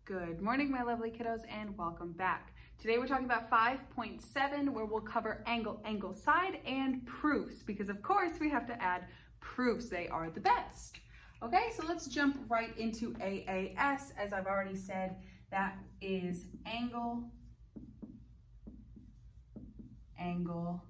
Good morning, my lovely kiddos, and welcome back. Today we're talking about 5.7, where we'll cover angle, angle, side, and proofs, because of course we have to add proofs. They are the best. Okay, so let's jump right into AAS. As I've already said, that is angle, angle,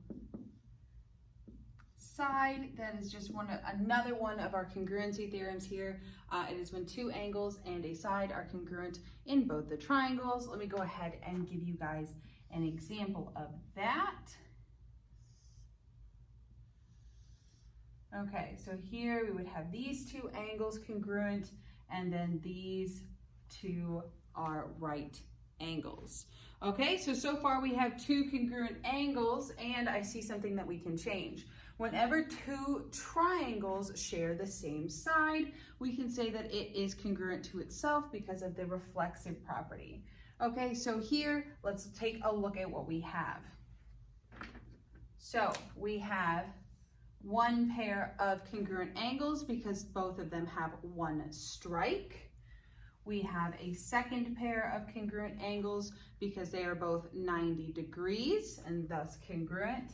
side. That is just another one of our congruency theorems here. It is when two angles and a side are congruent in both the triangles. Let me go ahead and give you guys an example of that. Okay, so here we would have these two angles congruent, and then these two are right angles. Okay, so far we have two congruent angles, and I see something that we can change. Whenever two triangles share the same side, we can say that it is congruent to itself because of the reflexive property. Okay, so here, let's take a look at what we have. So we have one pair of congruent angles because both of them have one strike. We have a second pair of congruent angles because they are both 90 degrees and thus congruent.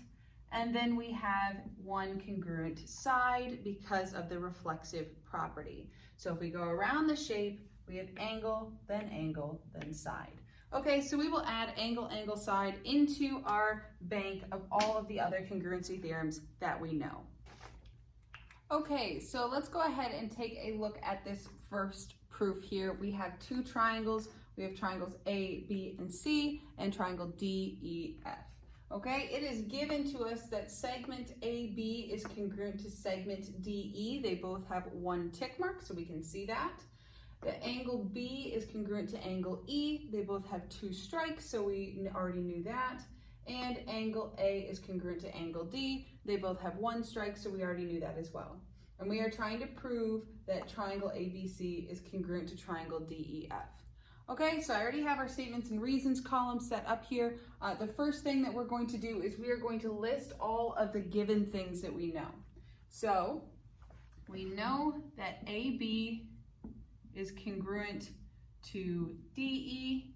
And then we have one congruent side because of the reflexive property. So if we go around the shape, we have angle, then side. Okay, so we will add angle, angle, side into our bank of all of the other congruency theorems that we know. Okay, so let's go ahead and take a look at this first proof here. We have two triangles. We have triangles A, B, and C, and triangle D, E, F. Okay, it is given to us that segment AB is congruent to segment DE. They both have one tick mark, so we can see that. The angle B is congruent to angle E. They both have two strikes, so we already knew that. And angle A is congruent to angle D. They both have one strike, so we already knew that as well. And we are trying to prove that triangle ABC is congruent to triangle DEF. Okay, so I already have our statements and reasons column set up here. The first thing that we're going to do is we are going to list all of the given things that we know. So we know that AB is congruent to DE.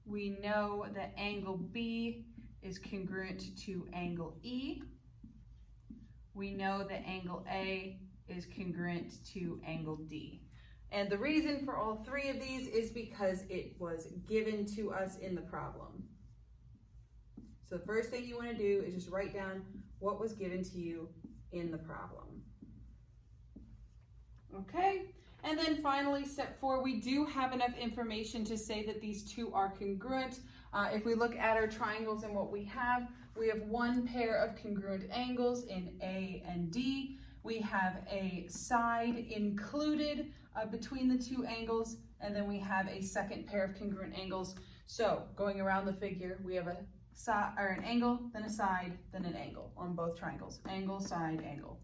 We know that angle B is congruent to angle E. We know that angle A is congruent to angle D. And the reason for all three of these is because it was given to us in the problem. So the first thing you want to do is just write down what was given to you in the problem. Okay, and then finally, step 4, we do have enough information to say that these two are congruent. If we look at our triangles and what we have one pair of congruent angles in A and D. We have a side included between the two angles, and then we have a second pair of congruent angles. So going around the figure, we have an angle, then a side, then an angle on both triangles. Angle, side, angle.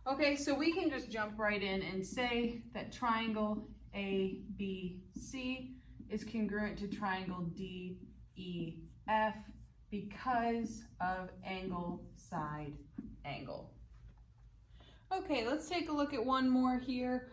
Okay, so we can just jump right in and say that triangle ABC is congruent to triangle DEF because of angle, side, angle. Okay, let's take a look at one more here.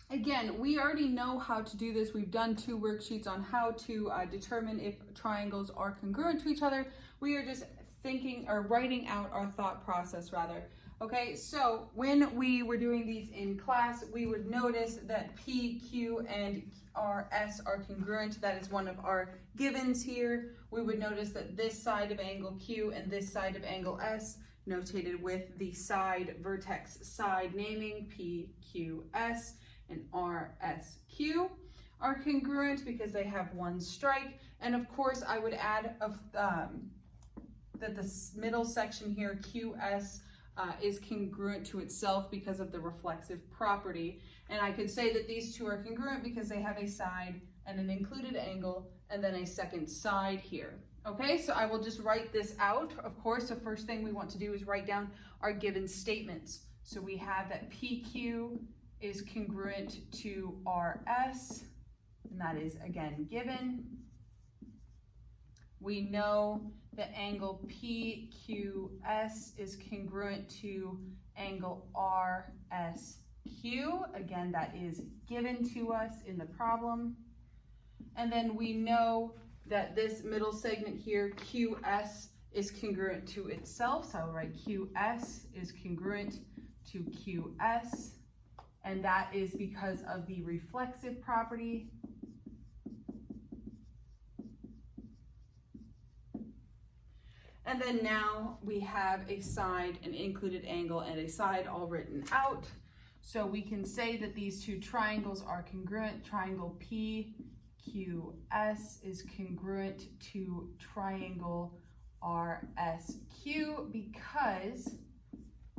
Again, we already know how to do this. We've done 2 worksheets on how to determine if triangles are congruent to each other. We are just thinking or writing out our thought process rather. Okay, so when we were doing these in class, we would notice that P, Q, and RS are congruent. That is one of our givens here. We would notice that this side of angle Q and this side of angle S, notated with the side vertex side naming PQS and RSQ, are congruent because they have one strike. And of course I would add that the middle section here, QS, is congruent to itself because of the reflexive property. And I could say that these two are congruent because they have a side and an included angle and then a second side here. Okay, so I will just write this out. Of course, the first thing we want to do is write down our given statements. So we have that PQ is congruent to RS, and that is again given. We know that angle PQS is congruent to angle RSQ. Q. Again, that is given to us in the problem. And then we know that this middle segment here, QS, is congruent to itself. So I'll write QS is congruent to QS. And that is because of the reflexive property. And then now we have a side, an included angle, and a side all written out. So we can say that these two triangles are congruent. Triangle PQS is congruent to triangle RSQ because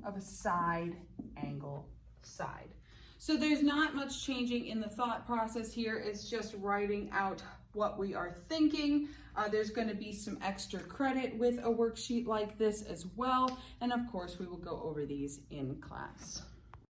of a side angle side. So there's not much changing in the thought process here. It's just writing out what we are thinking. There's going to be some extra credit with a worksheet like this as well. And of course, we will go over these in class.